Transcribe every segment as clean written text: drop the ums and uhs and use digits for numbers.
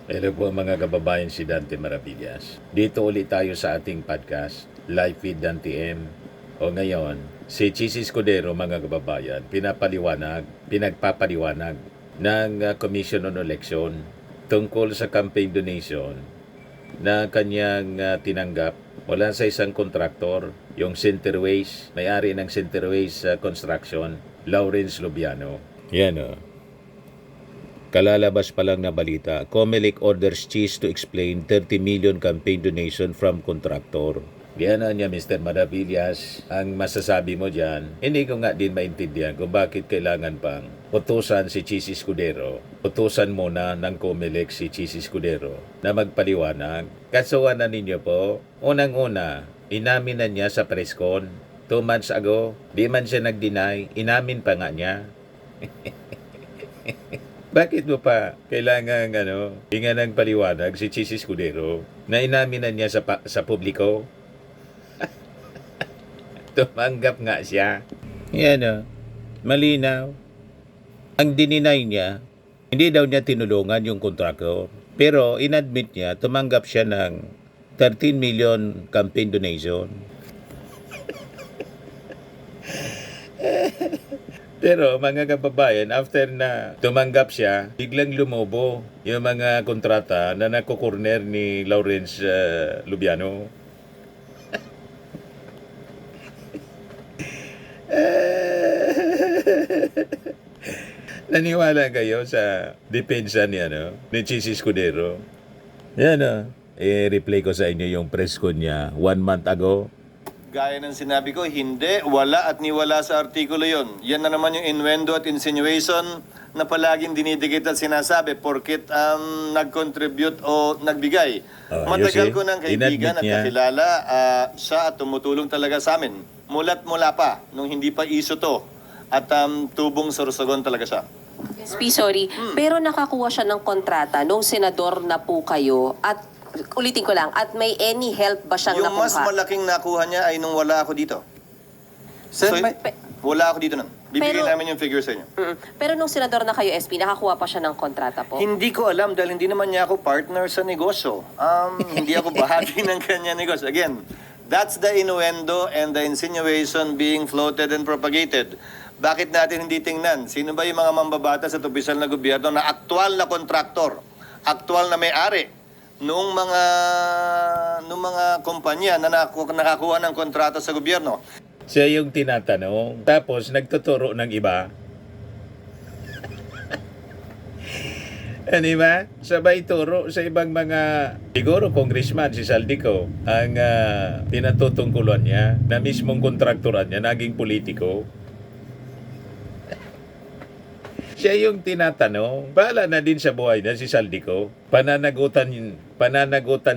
Hello po mga kababayan, si Dante Maravillas. Dito ulit tayo sa ating podcast, Live with Dante M. O ngayon, si Chis Escudero mga kababayan, pinagpapaliwanag ng Commission on Election tungkol sa campaign donation na kanyang tinanggap mula sa isang kontraktor, yung Centerways, may-ari ng Centerways Construction, Lawrence Lubiano. Yan o. Kalalabas pa lang na balita, COMELEC orders Cheese to explain 30 million campaign donation from contractor. Diyan na niya Mr. Maravillas, ang masasabi mo dyan, hindi ko nga din maintindihan kung bakit kailangan pang utusan si Cheese Escudero. Utusan muna ng COMELEC si Cheese Escudero na magpaliwanag. Kasuwanan ninyo po, unang-una, inamin na niya sa presscon 2 months ago. Di man siya nag-deny, inamin pa nga niya. Bakit mo pa kailangan hinga ng paliwanag si Chis Escudero na inaminan niya sa publiko? Tumanggap nga siya. Yan o. Malinaw. Ang dininay niya, hindi daw niya tinulungan yung kontraktor. Pero inadmit niya, tumanggap siya ng 13 million campaign donation. Pero mga kababayan, after na tumanggap siya, biglang lumobo yung mga kontrata na nakukorner ni Lawrence Lubiano. Naniwala kayo sa depensa ni Chis Escudero? Yan i-replay ko sa inyo yung press con niya 1 month ago. Gaya ng sinabi ko, hindi, wala at niwala sa artikulo yon. Yan na naman yung innuendo at insinuation na palaging dinidikit at sinasabi porkit nag-contribute o nagbigay. Matagal ko ng kaibigan at kakilala siya at tumutulong talaga sa amin. Mula't mula pa, nung hindi pa iso to. At tubong sorsogon talaga siya. SP, sorry. Pero nakakuha siya ng kontrata nung senador na po kayo at ulitin ko lang, at may any help ba siyang Yung nakuha? mas malaking nakuha niya ay nung wala ako dito. Sir, So, wala ako dito nun. Bibigyan Pero- namin yung figure sa inyo. Pero nung senador na kayo, SP, nakakuha pa siya ng kontrata po? Hindi ko alam dahil hindi naman niya ako partner sa negosyo. Hindi ako bahagi ng kanya negosyo. Again, that's the innuendo and the insinuation being floated and propagated. Bakit natin hindi tingnan? Sino ba yung mga mambabatas at opisyal na gobyerno na aktual na kontraktor, aktual na may-ari noong mga kumpanya na nakakuha ng kontrata sa gobyerno? Siya yung tinatanong, tapos nagtuturo ng iba. Di ba? Sabay turo sa ibang mga, siguro congressman si Saldico, ang pinatutungkulan niya, na mismong kontraktoran niya, naging politiko. Siya yung tinatanong. Bahala na din sa buhay na si Saldico. Pananagutan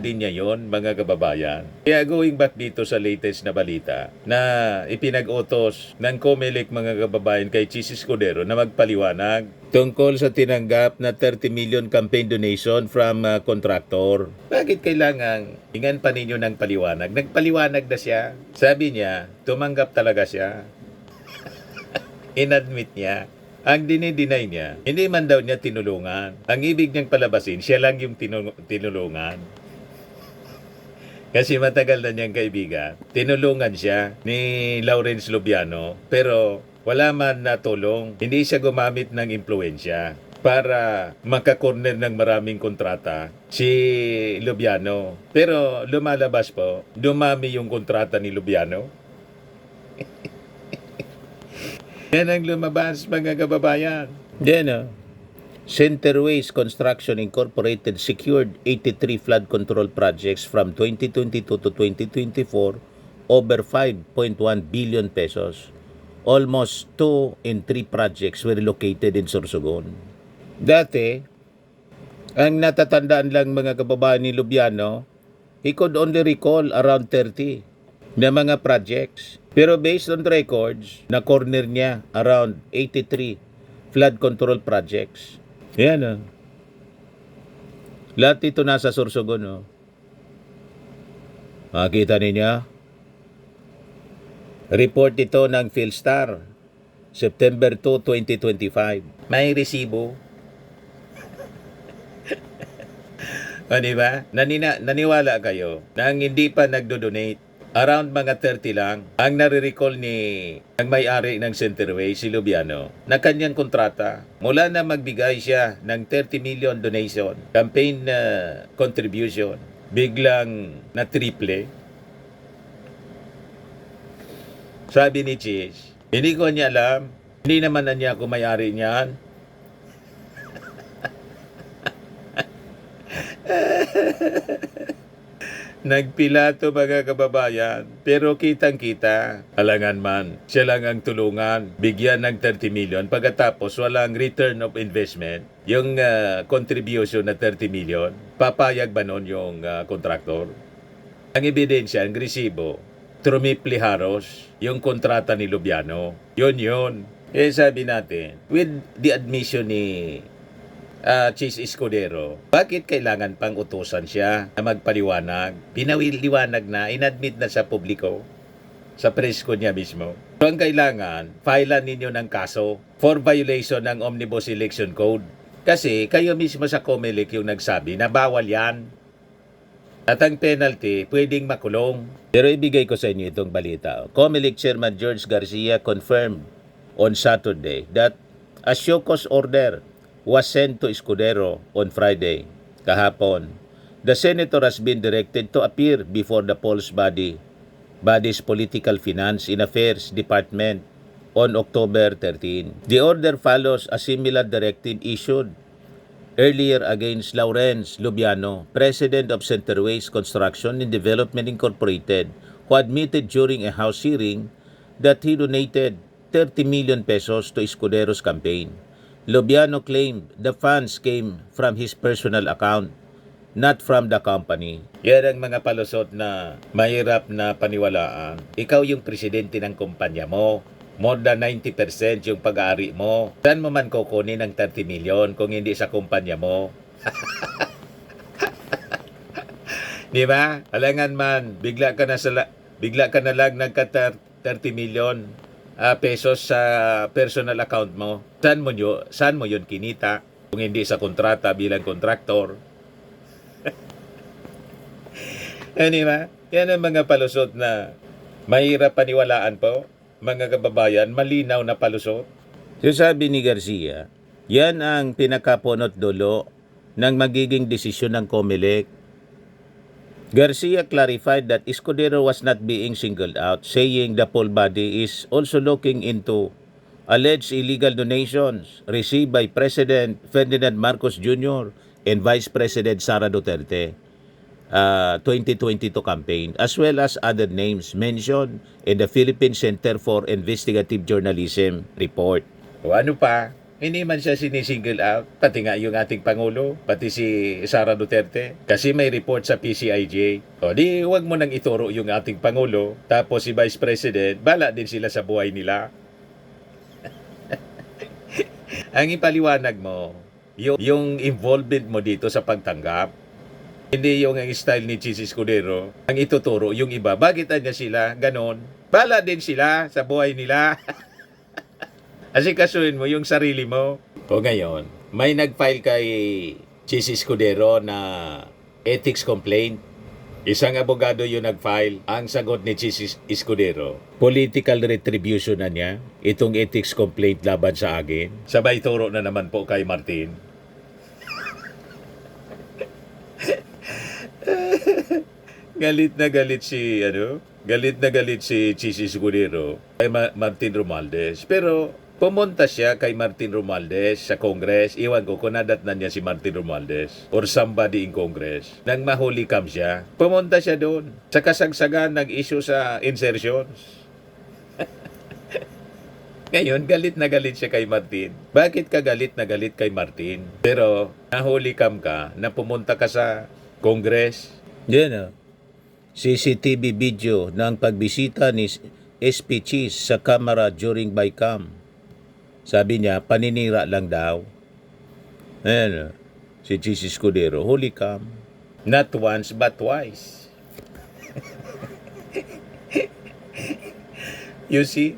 din niya yon mga kababayan. Kaya going back dito sa latest na balita na ipinag-utos ng COMELEC mga kababayan kay Chis Escudero na magpaliwanag tungkol sa tinanggap na 30 million campaign donation from contractor. Bakit kailangan hingan pa ninyo ng paliwanag? Nagpaliwanag na siya. Sabi niya, tumanggap talaga siya. Inadmit niya. Ang dinideny niya, hindi man daw niya tinulungan. Ang ibig niyang palabasin, siya lang yung tinulungan. Kasi matagal na niyang kaibigan. Tinulungan siya ni Lawrence Lubiano, pero wala man natulong. Hindi siya gumamit ng impluensya para makakorner ng maraming kontrata si Lubiano. Pero lumalabas po, dumami yung kontrata ni Lubiano. Yan ang lumabas mga kababayan. Yan Centerways Construction Incorporated secured 83 flood control projects from 2022 to 2024 over 5.1 billion pesos. Almost 2 in 3 projects were located in Sorsogon. Dati, ang natatandaan lang mga kababayan ni Lubiano, he could only recall around 30 na mga projects. Pero based on records, na-corner niya around 83 flood control projects. Yan Lahat ito nasa Sorsogon Makita ninyo? Report ito ng Philstar, September 2, 2025. May resibo. O, di ba? Naniwala kayo na ang hindi pa nagdo-donate, around mga 30 lang, ang nare-recall ang may-ari ng Centerway, si Lubiano, na kanyang kontrata. Mula na magbigay siya ng 30 million donation, campaign contribution, biglang na triple. Sabi ni Cheese, hindi ko niya alam, hindi naman na niya ako may-ari niyan. Nagpilato mga kababayan, pero kitang-kita. Alangan man, siya lang ang tulungan, bigyan ng 30 million, pagkatapos walang return of investment, yung contribution na 30 million, papayag ba nun yung kontraktor? Ang ebidensya, ang resibo, Trumipli Haros, yung kontrata ni Lubiano. Yun. Eh sabi natin, with the admission ni Cheese Escudero, bakit kailangan pang utusan siya na magpaliwanag? Pinawiliwanag na, inadmit na sa publiko, sa presko niya mismo. So ang kailangan, filean ninyo ng kaso for violation ng Omnibus Election Code. Kasi kayo mismo sa COMELEC yung nagsabi na bawal yan. At ang penalty, pwedeng makulong. Pero ibigay ko sa inyo itong balita. COMELEC Chairman George Garcia confirmed on Saturday that a show cause order was sent to Escudero on Friday, kahapon. The senator has been directed to appear before the Pulse body's Political Finance in Affairs Department on October 13. The order follows a similar directive issued earlier against Lawrence Lubiano, president of Centerways Construction and Development Incorporated, who admitted during a House hearing that he donated 30 million pesos to Escudero's campaign. Lubiano claimed the funds came from his personal account, not from the company. Yan ang mga palusot na mahirap na paniwalaan. Ikaw yung presidente ng kumpanya mo. More than 90% yung pag-aari mo. Saan mo man kukunin ng 30 million kung hindi sa kumpanya mo? Di ba? Alangan man, bigla ka na lang nagka 30 million pesos sa personal account mo. Saan mo yun kinita? Kung hindi sa kontrata bilang kontraktor. Anyway, yan ang mga palusot na mahirap paniwalaan po. Mga kababayan, malinaw na palusot. So sabi ni Garcia, yan ang pinakapunot dulo ng magiging desisyon ng COMELEC. Garcia clarified that Escudero was not being singled out, saying the full body is also looking into alleged illegal donations received by President Ferdinand Marcos Jr. and Vice President Sara Duterte 2022 campaign, as well as other names mentioned in the Philippine Center for Investigative Journalism report. O ano pa? Hindi man siya sinisingle out, pati nga yung ating Pangulo, pati si Sara Duterte, kasi may report sa PCIJ. O di, huwag mo nang ituro yung ating Pangulo, tapos si Vice President, bala din sila sa buhay nila. Ang ipaliwanag mo, yung involvement mo dito sa pagtanggap, hindi yung style ni Cheese Escudero, ang ituturo yung iba. Bakit niya sila ganon? Bala din sila sa buhay nila. Asikasuhin mo yung sarili mo. O ngayon, may nag-file kay Cheese Escudero na ethics complaint. Isang abogado yung nag-file. Ang sagot ni Cheese Escudero, political retribution na niya itong ethics complaint laban sa akin. Sabay turo na naman po kay Martin. Galit na galit si Cheese Escudero kay Martin Romualdez. Pero pumunta siya kay Martin Romualdez sa Congress. Iwan ko kung nadatnan niya si Martin Romualdez or somebody in Congress. Nang mahuli kam siya, pumunta siya doon. Sa kasagsagan, nag-issue sa insertions. Ngayon, galit na galit siya kay Martin. Bakit ka galit na galit kay Martin? Pero nahuli kam ka na pumunta ka sa Congress. Yan CCTV video ng pagbisita ni SP Cheese sa kamera during bycam. Sabi niya, paninira lang daw. Ayan, si Cheese Escudero, holy cam. Not once, but twice. You see?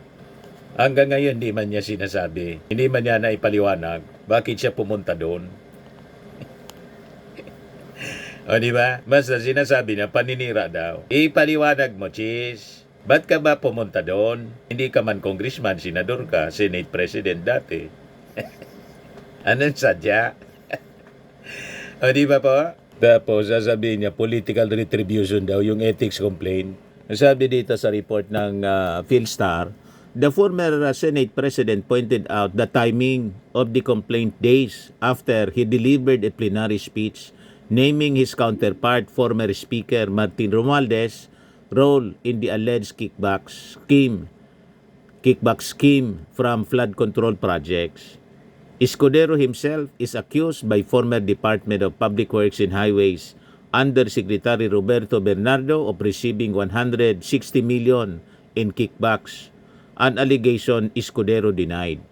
Hanggang ngayon, hindi man niya sinasabi. Hindi man niya naipaliwanag bakit siya pumunta doon. O di ba? Basta sinasabi na paninira daw. Ipaliwanag mo, Chis. Ba't ka ba pumunta doon? Hindi ka man congressman, senador ka, Senate President dati. Anong sadya? O di ba po? Tapos sasabihin niya, political retribution daw, yung ethics complaint. Sabi dito sa report ng Philstar, the former Senate President pointed out the timing of the complaint days after he delivered a plenary speech naming his counterpart, former Speaker Martin Romualdez, role in the alleged kickback scheme from flood control projects. Escudero himself is accused by former Department of Public Works and Highways Undersecretary Roberto Bernardo of receiving 160 million in kickbacks, an allegation Escudero denied.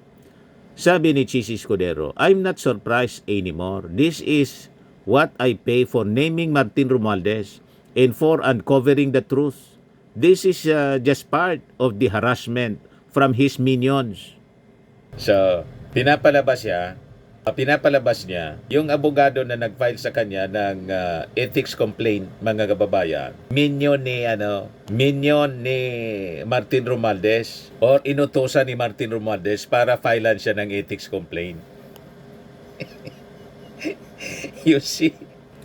Sabi ni Chis Escudero, I'm not surprised anymore. This is what I pay for naming Martin Romualdez and for uncovering the truth. This is just part of the harassment from his minions. So, pinapalabas niya yung abogado na nag-file sa kanya ng ethics complaint, mga kababayan. Minion ni Martin Romualdez or inutusan ni Martin Romualdez para filean siya ng ethics complaint. You see?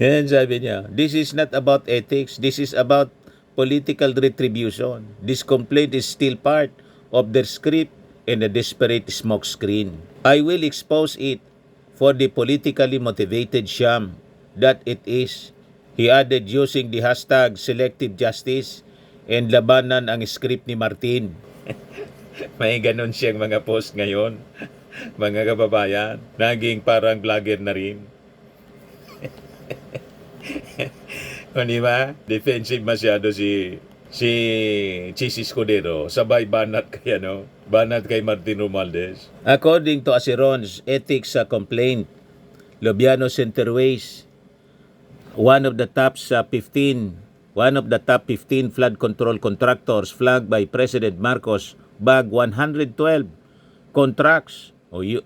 Yan sabi niya, this is not about ethics, this is about political retribution. This complaint is still part of their script and a desperate smokescreen. I will expose it for the politically motivated sham that it is. He added using the hashtag selective justice and labanan ang script ni Martin. May ganun siyang mga post ngayon. Mga kababayan, naging parang vlogger na rin. O diba? Defensive masyado si Chis Escudero, sabay banat kay Martin Romualdez. According to Aceron's ethics complaint, Lobiano Centerways, one of the top 15 flood control contractors flagged by President Marcos, bag 112 contracts. Oh, you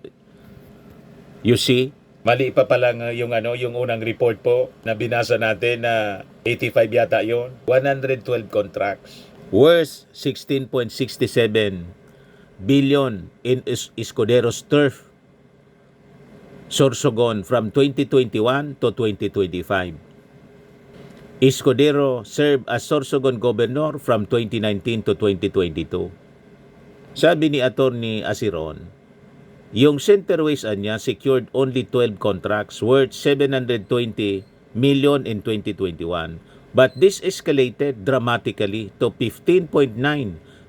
see? Mali pa palang yung unang report po na binasa natin na 85 yata yon. 112 contracts. Worth 16.67 billion in Escudero's turf. Sorsogon from 2021 to 2025. Escudero served as Sorsogon governor from 2019 to 2022. Sabi ni Attorney Aceron, yung Centerways niya secured only 12 contracts worth 720 million in 2021. But this escalated dramatically to 15.9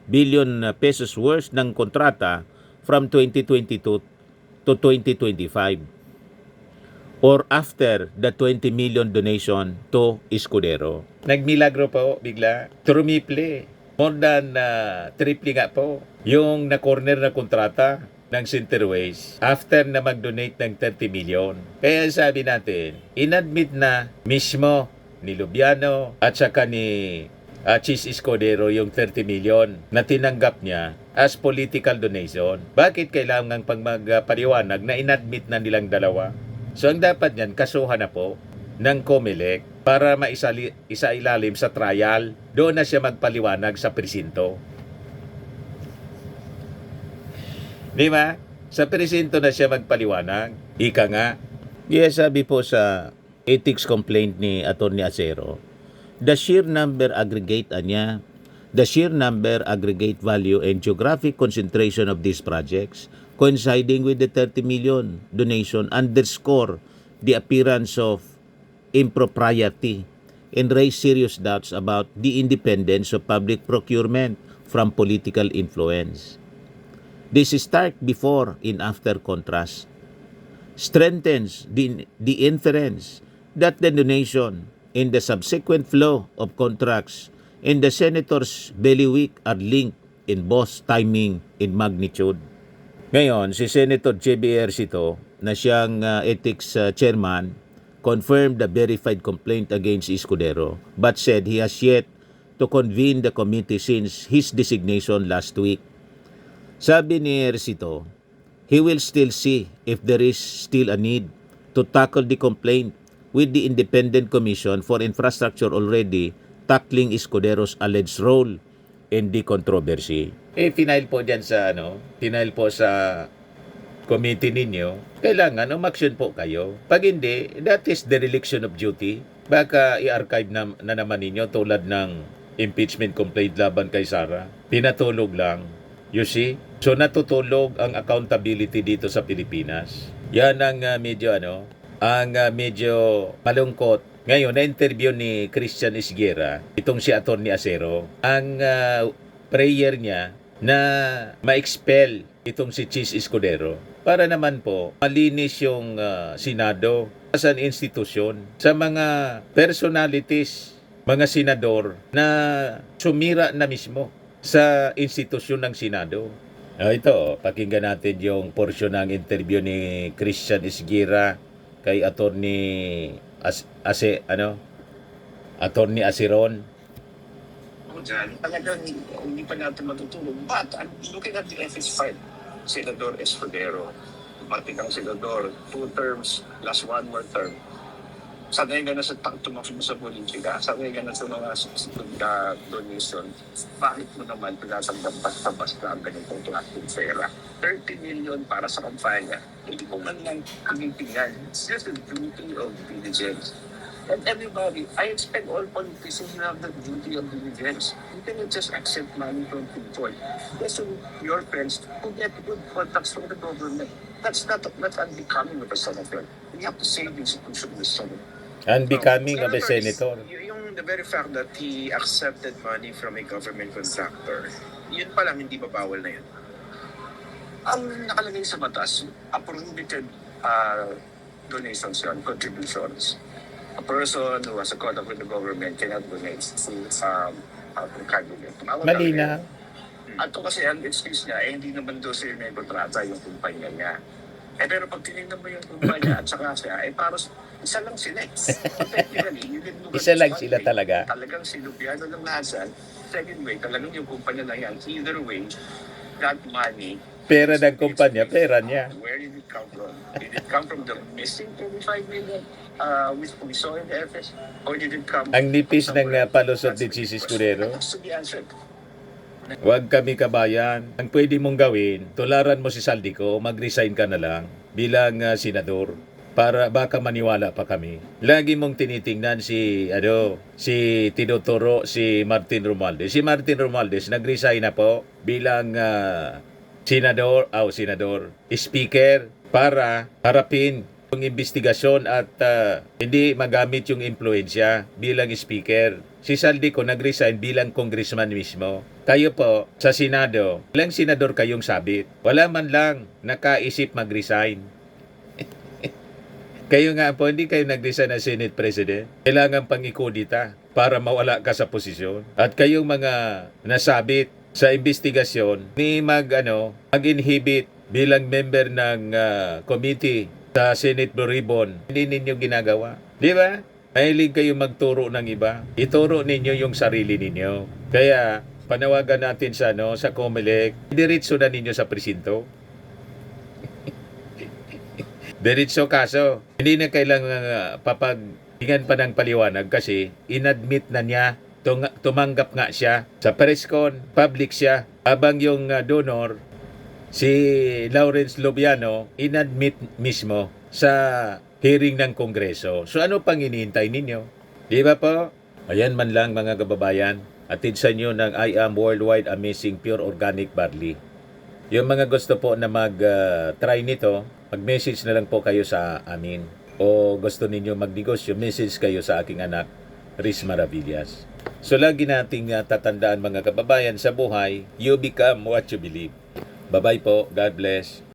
billion pesos worth ng kontrata from 2022 to 2025. Or after the 20 million donation to Escudero. Nagmilagro po bigla. Trumiple. More than triple nga po yung na-corner na kontrata ng Centerways after na mag-donate ng 30 million. Kaya sabi natin, inadmit na mismo ni Lobiano at saka ni Chis Escudero yung 30 million na tinanggap niya as political donation. Bakit kailangan pang magpaliwanag na inadmit na nilang dalawa? So ang dapat niyan, kasuhan na po ng COMELEC para maisailalim sa trial. Doon na siya magpaliwanag sa presinto. Di ba? Sa presinto na siya magpaliwanag. Ika nga. Yes, sabi po sa ethics complaint ni Atty. Acero, the sheer number aggregate value and geographic concentration of these projects coinciding with the 30 million donation underscore the appearance of impropriety and raise serious doubts about the independence of public procurement from political influence. This stark before and after contrast strengthens the inference that the donation and the subsequent flow of contracts in the senator's bailiwick are linked in both timing and magnitude. Ngayon, si Senator J.B. Ejercito na siyang ethics chairman confirmed the verified complaint against Escudero but said he has yet to convene the committee since his designation last week. Sabi ni Ejercito, he will still see if there is still a need to tackle the complaint with the Independent Commission for Infrastructure already tackling Escudero's alleged role in the controversy. Final po dyan sa final po sa committee ninyo, kailangan umaksyon po kayo. Pag hindi, that is dereliction of duty. Baka i-archive na naman ninyo tulad ng impeachment complaint laban kay Sara. Pinatulog lang. You see? So natutulog ang accountability dito sa Pilipinas. Yan ang medyo malungkot. Ngayon, na-interview ni Christian Esguerra, itong si Atty. Acero, ang prayer niya na ma-expel itong si Chis Escudero para naman po malinis yung Senado as an institusyon sa mga personalities, mga senador na sumira na mismo sa institusyon ng Senado. Ito, pakinggan natin yung portion ng interview ni Christian Esguerra kay Atty. Atty. Aceron. Dyan, talagang hindi pa natin matutulog. But I'm looking at the FS5, Senador Escudero, matikang senador, 2 terms, last 1 more term. Sanay ka na sa tumakbo sa politika, sanay ka na sa mga donation. Bakit mo naman pinatanggap basta-basta ang ganitong klaseng pera? 30 million para sa kampanya. Hindi ko man lang tinitingnan. It's just a duty of diligence. And everybody, I expect all politicians to have the duty of diligence. You cannot just accept money from people. Just your friends who get good contacts from the government. That's unbecoming of a senator. We have to save the institution of the Senate. Unbecoming of a senator. Yung the very fact that he accepted money from a government contractor, yun pa lang hindi ba bawal na yun? Ang nakalagay sa batas, prohibited donations and contributions. A person who has a contact with the government cannot donate to candidate. Mali na. At ito kasi ang excuse niya, hindi naman doon siya may kontrata yung kumpanya niya. Pero pag tinignan mo yung kumpanya at saka siya, para isa lang sila. Effectively, you didn't look at Isa lang this sila one way. talaga. Talagang sinubiano ng lasan. Second way, talagang yung kumpanya na yan. Either way, that money Pera ng kumpanya, pera niya. where did it come from? Did it come from the missing 25 million which we saw in the FS? Or did it come Ang nipis ng somewhere? palusot ni That's the Chis question. Escudero. That has to be answered. Huwag kami kabayan. Ang pwede mong gawin, tularan mo si Saldico, mag-resign ka na lang bilang senador para baka maniwala pa kami. Lagi mong tinitingnan si tinuturo si Martin Romualdez. Si Martin Romualdez nag-resign na po bilang speaker para harapin yung investigasyon at hindi magamit yung impluensya bilang speaker. Si Saldico nag-resign bilang congressman mismo. Kayo po, sa Senado, ilang senador kayong sabit? Wala man lang nakaisip mag-resign. Kayo nga po, hindi kayo nag-resign na Senate President. Kailangan pang ikudita para mawala ka sa posisyon. At kayong mga nasabit sa investigasyon, ni mag-inhibit bilang member ng committee sa Senate Blue Ribbon, hindi ninyo ginagawa. Di ba? Mahilig kayo magturo ng iba. Ituro ninyo yung sarili ninyo. Kaya, panawagan natin sa COMELEC, diretso na ninyo sa presinto. Diretso kaso. Hindi na kailangan papaghingan pa ng paliwanag kasi inadmit na niya, tumanggap nga siya sa presscon, public siya. Habang yung donor, si Lawrence Lubiano, inadmit mismo sa hearing ng Kongreso. So ano pang hinihintay ninyo? Di ba po? Ayan man lang mga kababayan. Atid sa inyo ng I Am Worldwide Amazing Pure Organic Barley. Yung mga gusto po na mag-try nito, mag-message na lang po kayo sa amin. O gusto ninyo magnegosyo, message kayo sa aking anak, Riz Maravillas. So lagi nating tatandaan mga kababayan sa buhay, you become what you believe. Bye-bye po. God bless.